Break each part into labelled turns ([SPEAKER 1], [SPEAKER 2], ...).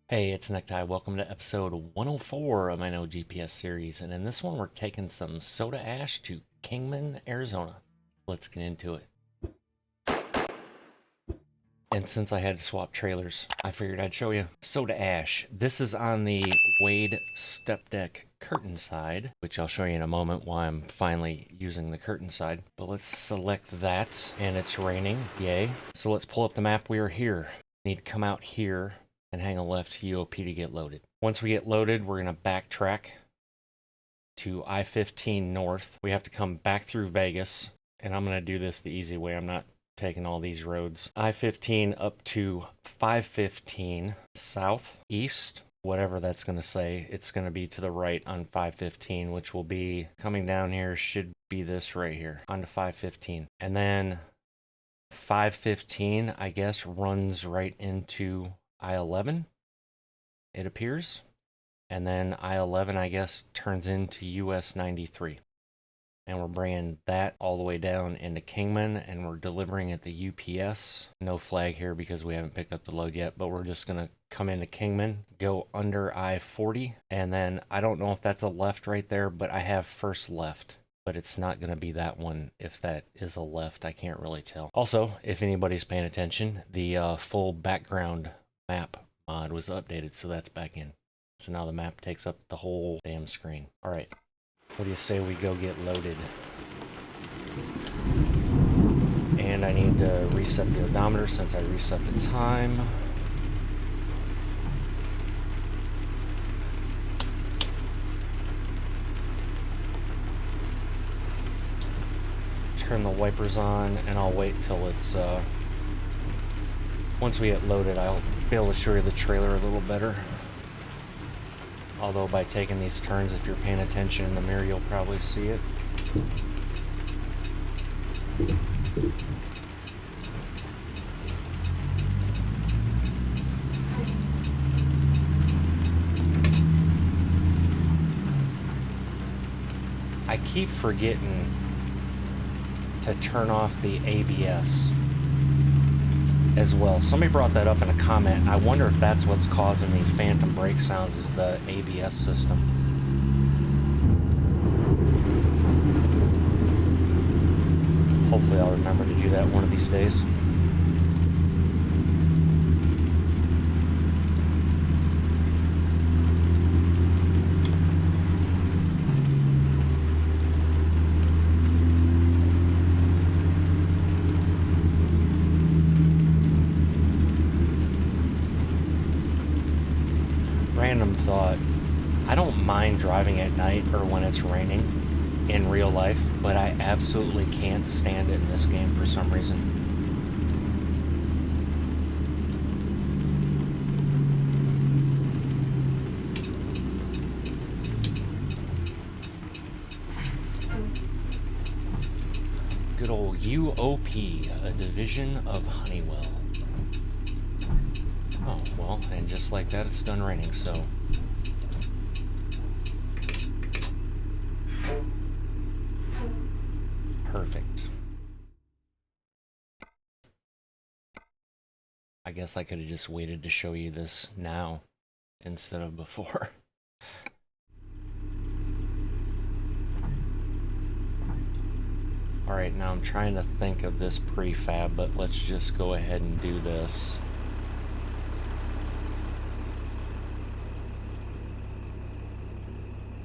[SPEAKER 1] Hey, it's NECKTIE. Welcome to episode 104 of my No GPS series. And in this one, we're taking some soda ash to Kingman, Arizona. Let's get into it. And since I had to swap trailers, I figured I'd show you soda ash. This is on the Wade step deck curtain side, which I'll show you in a moment why I'm finally using the curtain side. But let's select that, and it's raining. Yay. So let's pull up the map. We are here. Need to come out here and hang a left to UOP to get loaded. Once we get loaded, we're going to backtrack to I-15 north. We have to come back through Vegas, and I'm going to do this the easy way. I'm not taking all these roads. I-15 up to 515 south, east, whatever that's going to say. It's going to be to the right on 515, which will be coming down here, should be this right here, onto 515. And then 515, I guess, runs right into I-11, it appears. And then I-11, I guess, turns into US 93. And we're bringing that all the way down into Kingman, and we're delivering at the UPS. No flag here because we haven't picked up the load yet, but we're just going to come into Kingman, go under I-40, and then I don't know if that's a left right there, but I have first left. But it's not going to be that one. If that is a left, I can't really tell. Also, if anybody's paying attention, the full background map mod was updated, so that's back in. So now the map takes up the whole damn screen. All right, what do you say we go get loaded? And I need to reset the odometer since I reset the time. Turn the wipers on, and I'll wait till it's once we get loaded, I'll be able to show you the trailer a little better. Although by taking these turns, if you're paying attention in the mirror, you'll probably see it. I keep forgetting to turn off the ABS as well. Somebody brought that up in a comment, and I wonder if that's what's causing the phantom brake sounds, is the ABS system. Hopefully I'll remember to do that one of these days. Random thought. I don't mind driving at night or when it's raining in real life, but I absolutely can't stand it in this game for some reason. Good old UOP, a division of Honeywell. Oh, well, and just like that, it's done raining, so. Perfect. I guess I could have just waited to show you this now instead of before. Alright, now I'm trying to think of this prefab, but let's just go ahead and do this.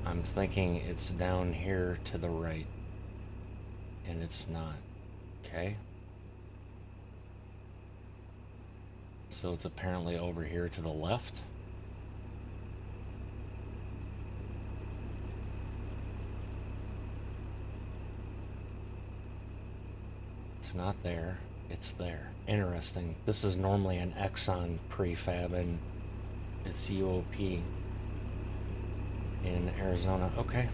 [SPEAKER 1] I'm thinking it's down here to the right, and it's not. Okay. So it's apparently over here to the left. It's not there. It's there. Interesting. This is normally an Exxon prefab, and it's UOP in Arizona. Okay.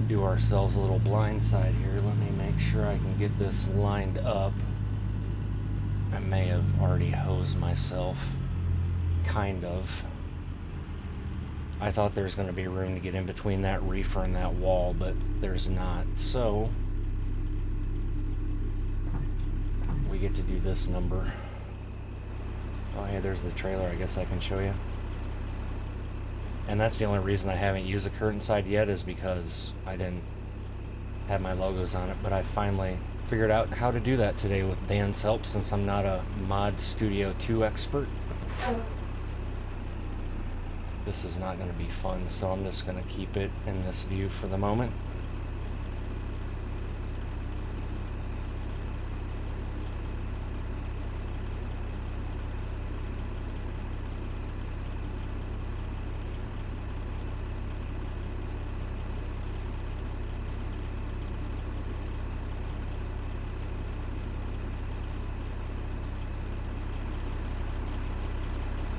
[SPEAKER 1] do ourselves a little blindside here. Let me make sure I can get this lined up. I may have already hosed myself. Kind of. I thought there's going to be room to get in between that reefer and that wall, but there's not. So we get to do this number. Oh, hey, there's the trailer. I guess I can show you. And that's the only reason I haven't used the curtain side yet, is because I didn't have my logos on it. But I finally figured out how to do that today with Dan's help, since I'm not a Mod Studio 2 expert. This is not going to be fun, so I'm just going to keep it in this view for the moment.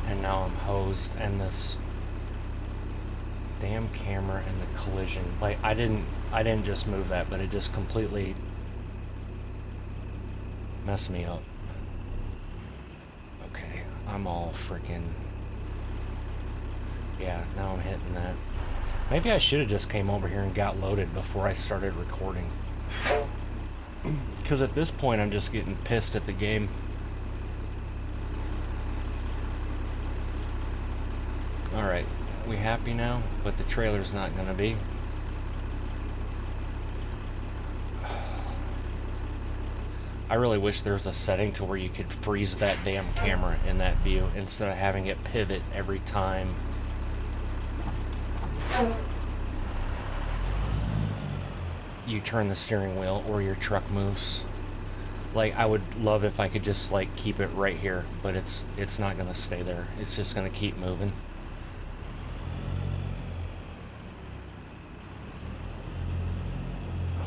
[SPEAKER 1] And now I'm hosed, and this damn camera and the collision, like I didn't just move that, but it just completely messed me up. Okay, I'm all freaking, yeah, now I'm hitting that. Maybe I should have just came over here and got loaded before I started recording, because at this point I'm just getting pissed at the game. Alright, we happy now? But the trailer's not gonna be. I really wish there was a setting to where you could freeze that damn camera in that view instead of having it pivot every time you turn the steering wheel or your truck moves. Like, I would love if I could just like keep it right here, but it's not gonna stay there. It's just gonna keep moving.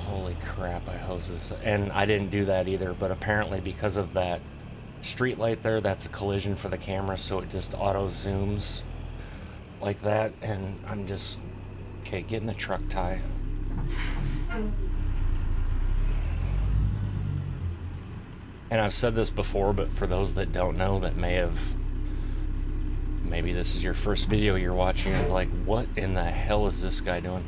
[SPEAKER 1] Holy crap, I hosed this. And I didn't do that either, but apparently because of that street light there, that's a collision for the camera, so it just auto zooms like that. And I'm just, okay, get in the truck tie. And I've said this before, but for those that don't know, that maybe this is your first video you're watching and like, what in the hell is this guy doing?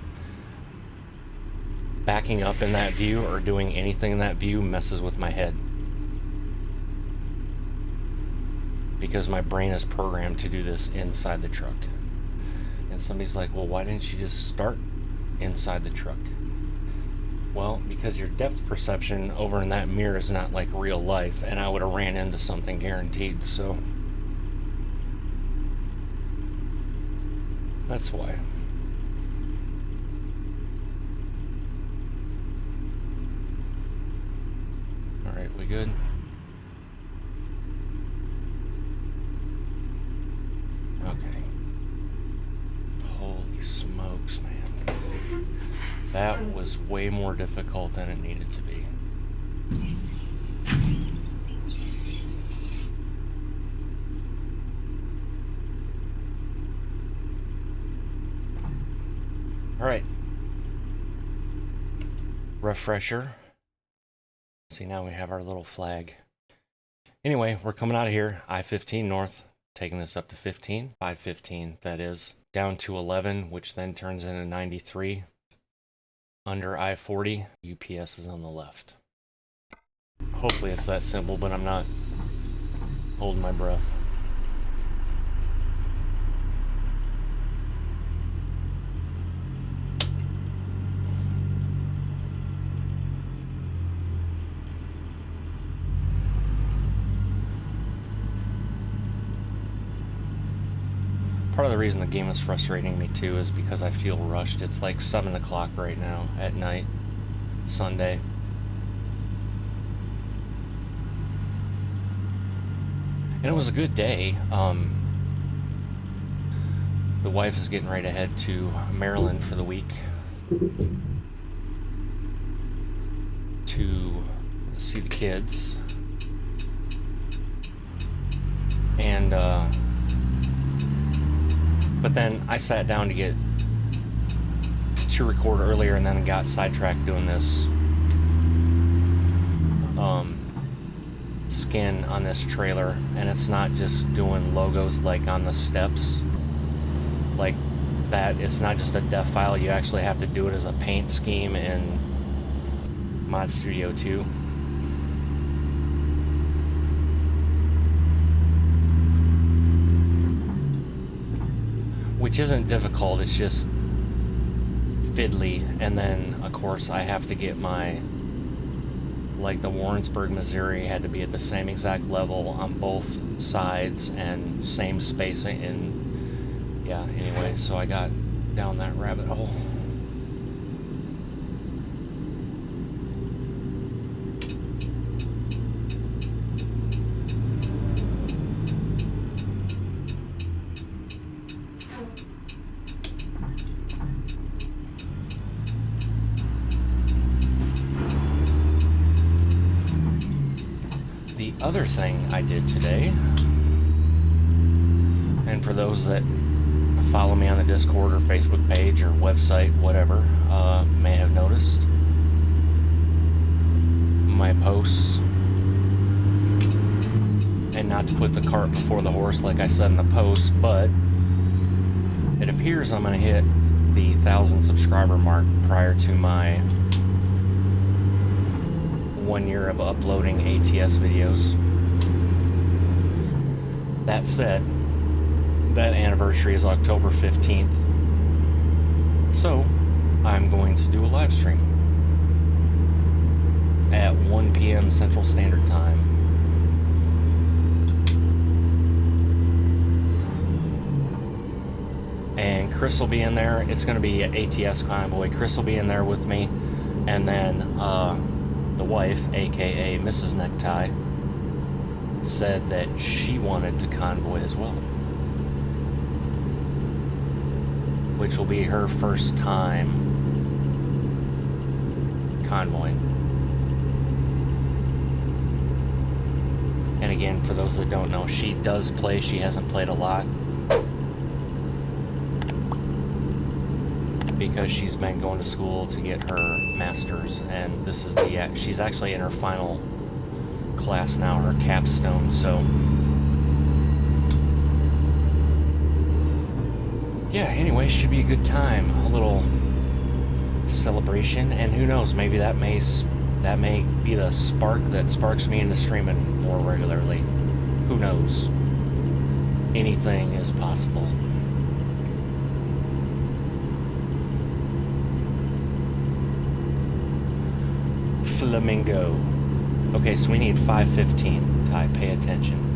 [SPEAKER 1] Backing up in that view or doing anything in that view messes with my head, because my brain is programmed to do this inside the truck. And somebody's like, well, why didn't you just start inside the truck? Well, because your depth perception over in that mirror is not like real life, and I would have ran into something guaranteed, so that's why. Alright, we good? Okay. Holy smokes, man. That was way more difficult than it needed to be. Alright. Refresher. See, now we have our little flag. Anyway, we're coming out of here, I-15 north, taking this up to 15, 515 that is, down to 11, which then turns into 93. Under I-40, UPS is on the left. Hopefully it's that simple, but I'm not holding my breath. Part of the reason the game is frustrating me too is because I feel rushed. It's like 7 o'clock right now at night, Sunday. And it was a good day. The wife is getting ready to head to Maryland for the week to see the kids. And but then I sat down to get to record earlier and then got sidetracked doing this skin on this trailer, and it's not just doing logos like on the steps like that. It's not just a def file, you actually have to do it as a paint scheme in Mod Studio 2. Which isn't difficult, it's just fiddly. And then of course I have to get my, like the Warrensburg, Missouri had to be at the same exact level on both sides and same spacing, and yeah, anyway, so I got down that rabbit hole. The other thing I did today, and for those that follow me on the Discord or Facebook page or website, whatever, may have noticed my posts, and not to put the cart before the horse like I said in the post, but it appears I'm going to hit the 1,000 subscriber mark prior to my 1 year of uploading ATS videos. That said, that anniversary is October 15th, so I'm going to do a live stream at 1 p.m. Central Standard Time. And Chris will be in there. It's going to be an ATS convoy. Chris will be in there with me, and then the wife, aka Mrs. Necktie, said that she wanted to convoy as well, which will be her first time convoying. And again, for those that don't know, she does play. She hasn't played a lot because she's been going to school to get her master's, and this is the she's actually in her final class now, her capstone. So yeah, anyway, should be a good time, a little celebration, and who knows, maybe that may be the spark that sparks me into streaming more regularly. Who knows? Anything is possible. Flamingo. Okay, so we need 515. Ty, pay attention.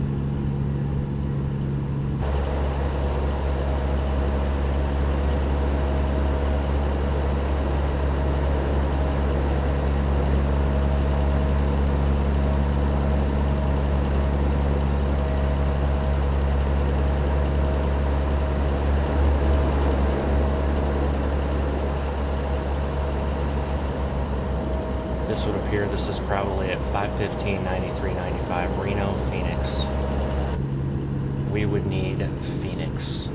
[SPEAKER 1] This would appear, this is probably at 515, 9395, Reno, Phoenix. We would need Phoenix.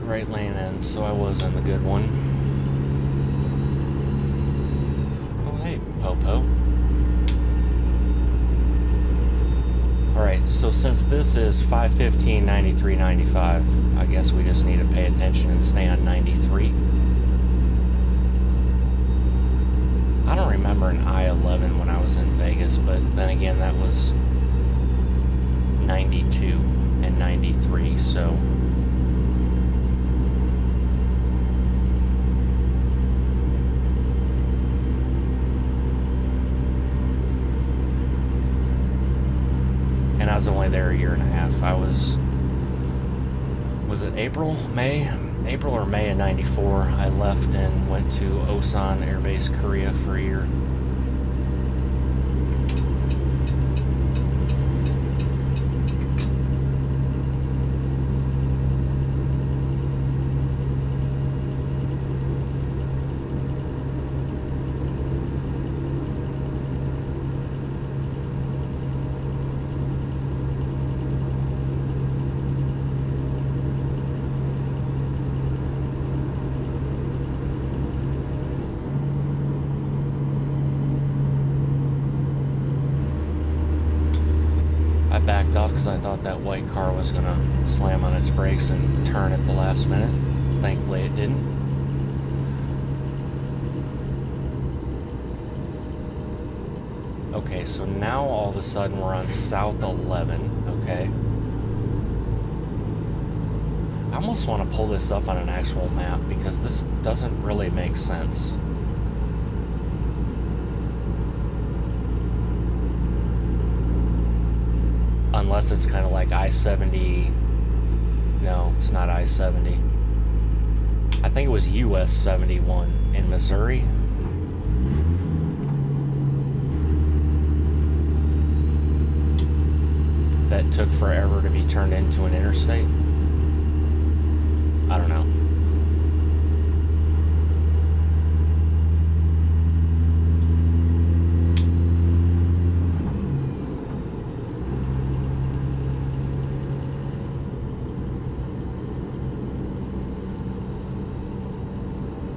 [SPEAKER 1] Right lane in, so I was in the good one. Oh, hey, Popo. Alright, so since this is 515, 9395, I guess we just need to pay attention and stay on 93. I don't remember an I-11 when I was in Vegas, but then again, that was 92 and 93, so... And I was only there a year and a half. I was was it April or May of 94, I left and went to Osan Air Base, Korea for a year. I backed off because I thought that white car was gonna slam on its brakes and turn at the last minute. Thankfully it didn't. Okay, so now all of a sudden we're on South 11, okay. I almost want to pull this up on an actual map because this doesn't really make sense. Unless it's kind of like I-70. No, it's not I-70. I think it was US 71 in Missouri. That took forever to be turned into an interstate. I don't know.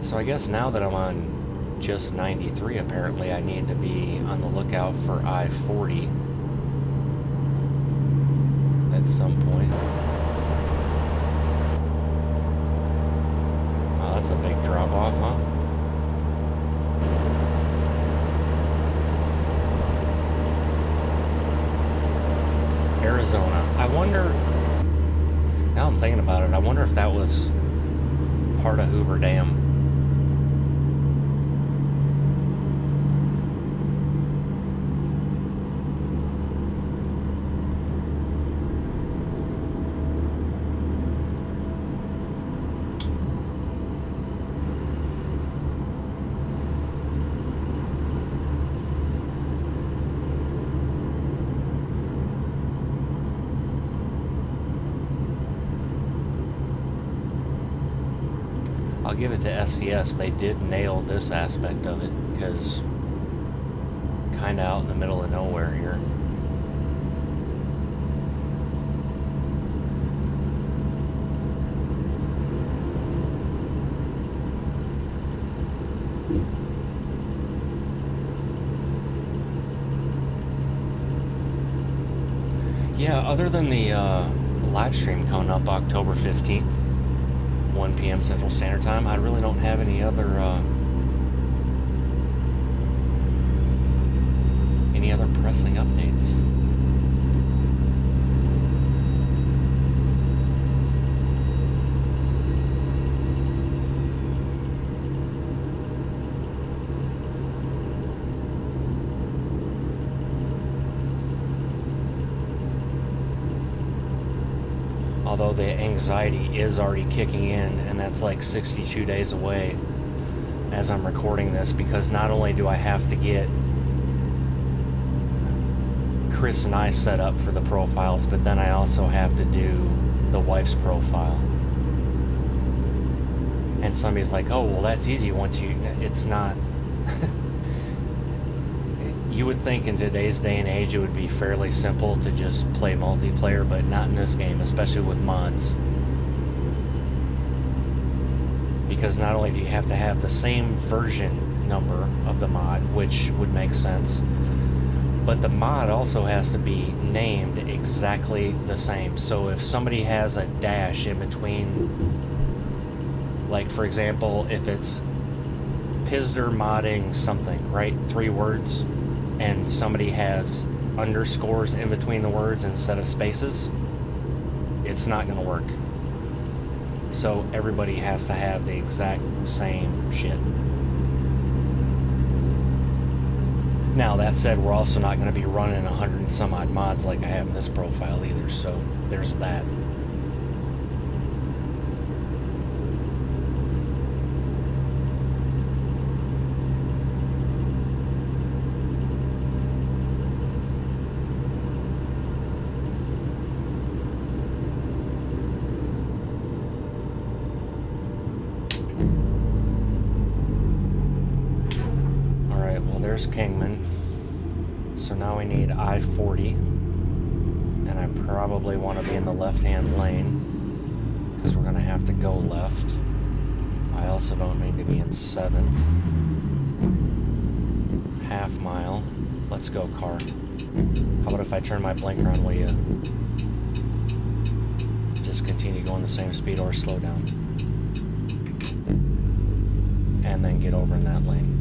[SPEAKER 1] So I guess now that I'm on just 93, apparently I need to be on the lookout for I-40 at some point. Oh, that's a big drop off, huh? Arizona. I wonder, now I'm thinking about it, I wonder if that was part of Hoover Dam. I'll give it to SCS, they did nail this aspect of it, because kinda out in the middle of nowhere here. Yeah, other than the live stream coming up October 15th, 1 p.m. Central Standard Time, I really don't have any other pressing updates. Although the anxiety is already kicking in, and that's like 62 days away as I'm recording this, because not only do I have to get Chris and I set up for the profiles, but then I also have to do the wife's profile. And somebody's like, oh, well, that's easy once you... It's not. You would think in today's day and age it would be fairly simple to just play multiplayer, but not in this game, especially with mods. Because not only do you have to have the same version number of the mod, which would make sense, but the mod also has to be named exactly the same. So if somebody has a dash in between, like for example, if it's Pizzster modding something, right? 3 words, and somebody has underscores in between the words instead of spaces, it's not going to work. So everybody has to have the exact same shit. Now, that said, we're also not going to be running 100 and some odd mods like I have in this profile either, so there's that. there's Kingman. So now we need I-40. And I probably want to be in the left-hand lane, because we're going to have to go left. I also don't need to be in 7th. Half mile. Let's go, car. How about if I turn my blinker on, will you just continue going the same speed or slow down? And then get over in that lane.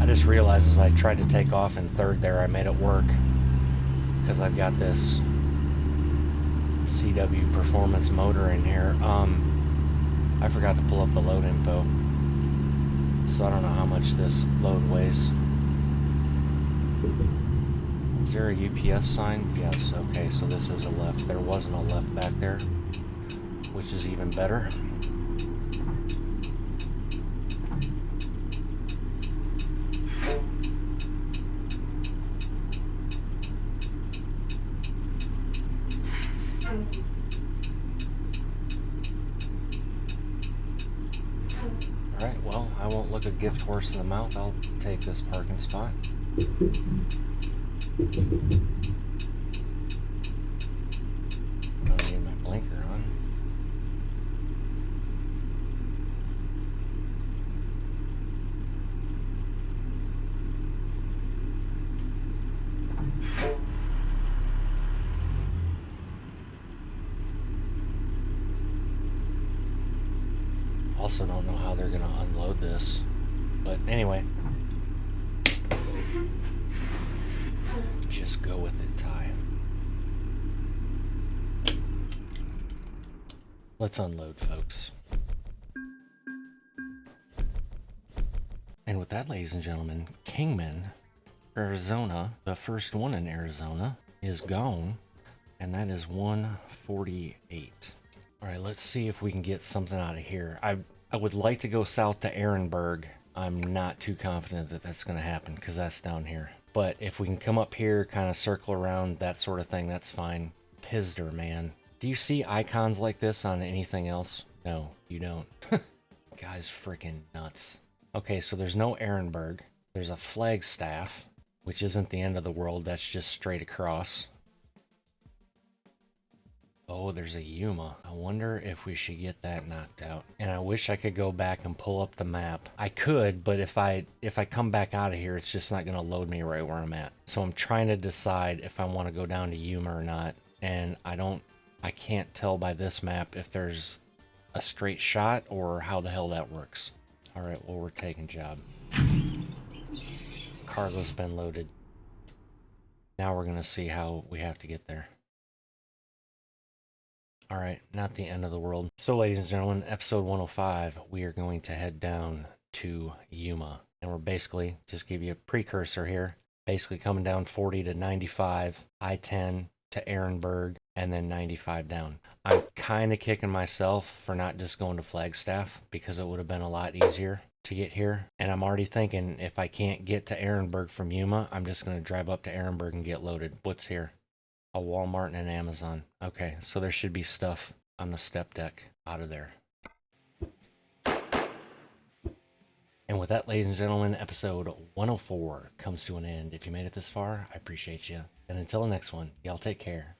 [SPEAKER 1] I just realized as I tried to take off in 3rd there, I made it work. Because I've got this CW performance motor in here. I forgot to pull up the load info. So I don't know how much this load weighs. Is there a UPS sign? Yes, okay, so this is a left. There wasn't a left back there, which is even better. Alright, well, I won't look a gift horse in the mouth. I'll take this parking spot. Don't need my blinker on. Also don't know how they're gonna unload this, but anyway, just go with it, Ty. Let's unload, folks. And with that, ladies and gentlemen, Kingman, Arizona, the first one in Arizona, is gone, and that is 148. All right, let's see if we can get something out of here. I would like to go south to Ehrenberg. I'm not too confident that that's going to happen because that's down here. But if we can come up here, kind of circle around, that sort of thing, that's fine. Pizzster, man. Do you see icons like this on anything else? No, you don't. Guy's freaking nuts. Okay, so there's no Ehrenberg. There's a Flagstaff, which isn't the end of the world. That's just straight across. Oh, there's a Yuma. I wonder if we should get that knocked out. And I wish I could go back and pull up the map. I could, but if I come back out of here, it's just not going to load me right where I'm at. So I'm trying to decide if I want to go down to Yuma or not. And I can't tell by this map if there's a straight shot or how the hell that works. All right, well, we're taking job. Cargo's been loaded. Now we're going to see how we have to get there. All right, not the end of the world. So, ladies and gentlemen, episode 105, we are going to head down to Yuma. And we're basically, just give you a precursor here, basically coming down 40 to 95, I-10 to Ehrenberg, and then 95 down. I'm kind of kicking myself for not just going to Flagstaff because it would have been a lot easier to get here. And I'm already thinking if I can't get to Ehrenberg from Yuma, I'm just going to drive up to Ehrenberg and get loaded. What's here? A Walmart and an Amazon. Okay, so there should be stuff on the step deck out of there. And with that, ladies and gentlemen, episode 104 comes to an end. If you made it this far, I appreciate you. And until the next one, y'all take care.